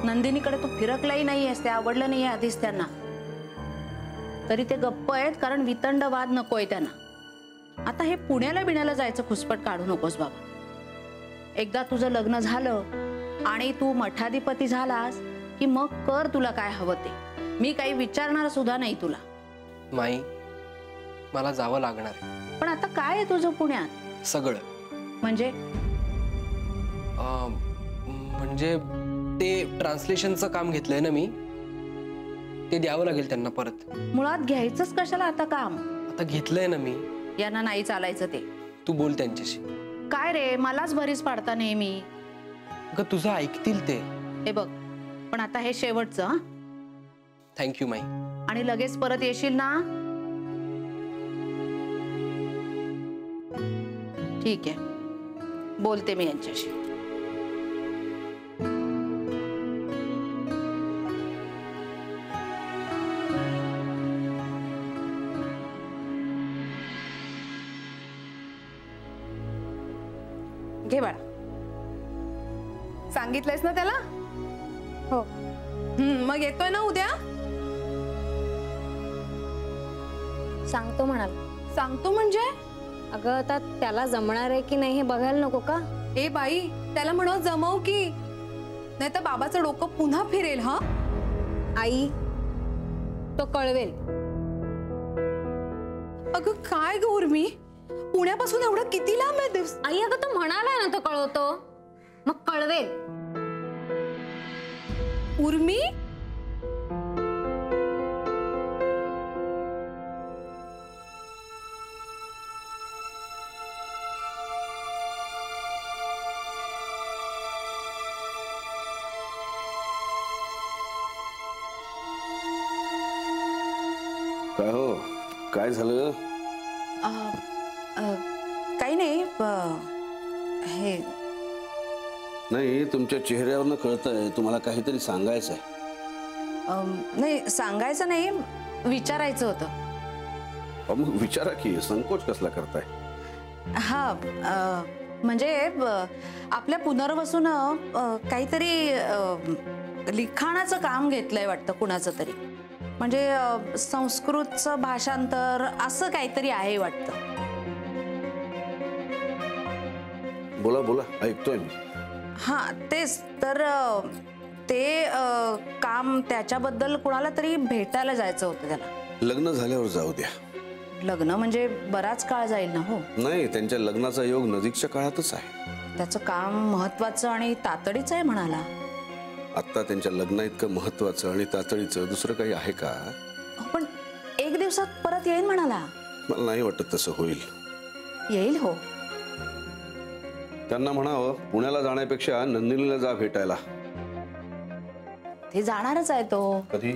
नंदिनीकडे तू फिरकलाही नाहीयेस, ते आवडलं नाहीये आधीच त्यांना. तरी ते गप्प आहेत कारण वितंड वाद नकोय त्यांना. आता हे पुण्याला बिण्याला जायचं खुसपट काढू नकोस बाबा. एकदा तुझं लग्न झालं आणि तू मठाधिपती झालास की मग कर तुला काय हवं ते. मी काही विचारणार सुद्धा नाही तुला. माई, मला जावं लागणार आहे. पण आता काय आहे तुझं पुण्यात? सगळं. म्हणजे म्हणजे ते ट्रान्सलेशनचं काम घेतलंय ना मी, ते द्यावं लागेल त्यांना परत. मुळात घ्यायचंच कशाला आता काम? आता घेतलंय ना मी. यांना नाही चालायचं ते. तू बोल त्यांच्याशी. काय रे, मलाच भरीस पाडता नेहमी. अगं तुझं ऐकतील ते. हे बघ, पण आता हे शेवटचं. हा, थँक्यू माई. आणि लगेच परत येशील ना? ठीक आहे, बोलते मी यांच्याशी. घे बाळा. सांगितलंयस ना त्याला? हो. मग येतोय ना उद्या? सांगतो म्हणाल. सांगतो म्हणजे? अगं आता त्याला जमणार आहे की नाही हे बघायला नको का? ए बाई, त्याला म्हणव जमव की, नाही तर बाबाचं डोकं पुन्हा फिरेल. हा आई, तो कळवेल. अगं काय ग उर्मी, पुण्यापासून एवढं किती लांब आहे दिवस? आई अगं तो म्हणालाय ना तो कळवतो, मग कळवेल. उर्मी, काय हो, काय झालं? काही नाही. हे नाही, तुमच्या चेहऱ्यावरनं कळतंय तुम्हाला काहीतरी सांगायचं आहे. नाही, सांगायचं नाही, विचारायचं होतं. मग विचारा की, संकोच कसला करताय? हा, म्हणजे आपल्या पुनर्वसून काहीतरी लिखाणाचं काम घेतलंय वाटतं कुणाचं तरी. म्हणजे संस्कृतचं भाषांतर असं काहीतरी आहे वाटतं. बोला बोला, ऐकतोय मी. हा, तेच तर. ते काम त्याच्याबद्दल कुणाला तरी भेटायला जायचं होतं त्याला. लग्न झाल्यावर जाऊ द्या. लग्न म्हणजे बराच काळ जाईल ना. हो, नाही, त्यांच्या लग्नाचा योग नजीकच्या काळातच आहे. त्याचं काम महत्वाचं आणि तातडीचं आहे म्हणाला. आता त्यांच्या लग्ना इतकं महत्वाचं आणि तातडीचं दुसरं काही आहे का? पण 1 दिवसात परत येईल म्हणाला. मला नाही वाटत तसं होईल. येईल. हो, त्यांना म्हणावं पुण्याला जाण्यापेक्षा नंदिनीला जा भेटायला. ते जाणारच आहे तो. कधी?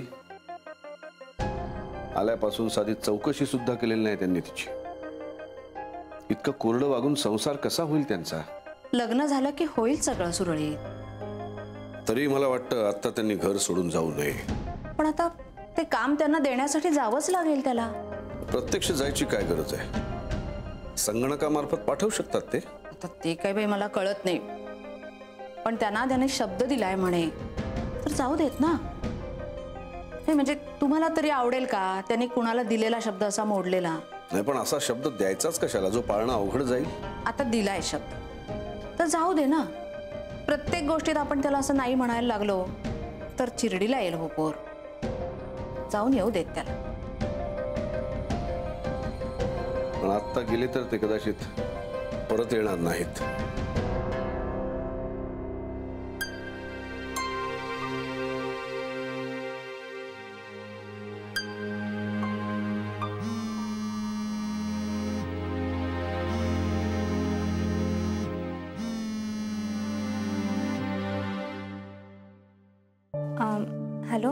आल्यापासून साधी चौकशी सुद्धा केलेली नाही त्यांनी तिची. इतकं कोरडं वागून संसार कसा होईल त्यांचा? लग्न झालं की होईल सगळं सुरळीत. तरी मला वाटतं आता त्यांनी घर सोडून जाऊ नये. पण आता ते काम त्यांना देण्यासाठी जावंच लागेल त्याला. प्रत्यक्ष जायची काय गरज आहे? संगणकामार्फत पाठवू शकतात ते. आता ते काय बाई मला कळत नाही. पण त्याने शब्द दिलाय म्हणे, तर जाऊ देत ना. नाही म्हणजे तुम्हाला तरी आवडेल का त्यांनी कुणाला दिलेला शब्द असा मोडलेला? नाही, पण असा शब्द द्यायचाच कशाला जो पाळणं अवघड जाईल? आता दिलाय शब्द तर जाऊ दे ना. प्रत्येक गोष्टीत आपण त्याला असं नाही म्हणायला लागलो तर चिरडीला येईल. हो पोर, जाऊन येऊ देत त्याला. पण आत्ता गेले तर ते कदाचित परत येणार नाहीत. हॅलो.